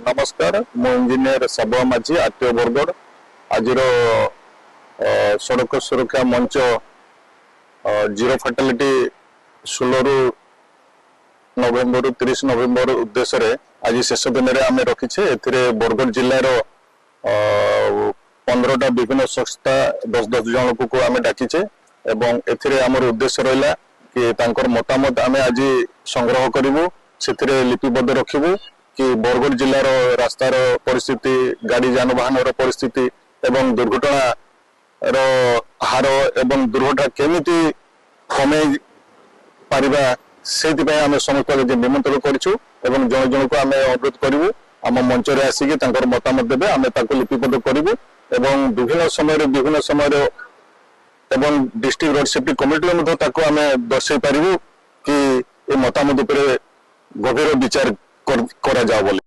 नमस्कार मु इंजीनियर सबुआ माझी आरटीओ बरगढ़ आज सड़क सुरक्षा मंच जीरो फैटालिटी 16 नवेम्बर 30 नवेम्बर उद्देश्य आज शेष दिन में आम रखीचे बरगढ़ जिलार 15टा विभिन्न संस्था 10-10 जन को आम डाकीचे एवं एमर उद्देश्य रहा कि तांकर मतामत आम आज संग्रह करूँ से लिपिबद्ध रखू कि बरगढ़ जिलार रास्तार परिस्थिति गाड़ी जानवाहन परिस्थिति एवं दुर्घटना हार एवं दुर्घटना केमिति कमे पारिबा से आम समस्त निमंत्रण करूँ जन जन को आम अनुरोध करूँ आम मंच में आसिक मतामत देवे आम लिपिबद्ध करूँ एवं विभिन्न समय एवं डिस्ट्रिक्ट रोड सेफ्टी कमिटी आम दर्शाई पारू कि मतामत गभीर विचार करा जाओ बोले।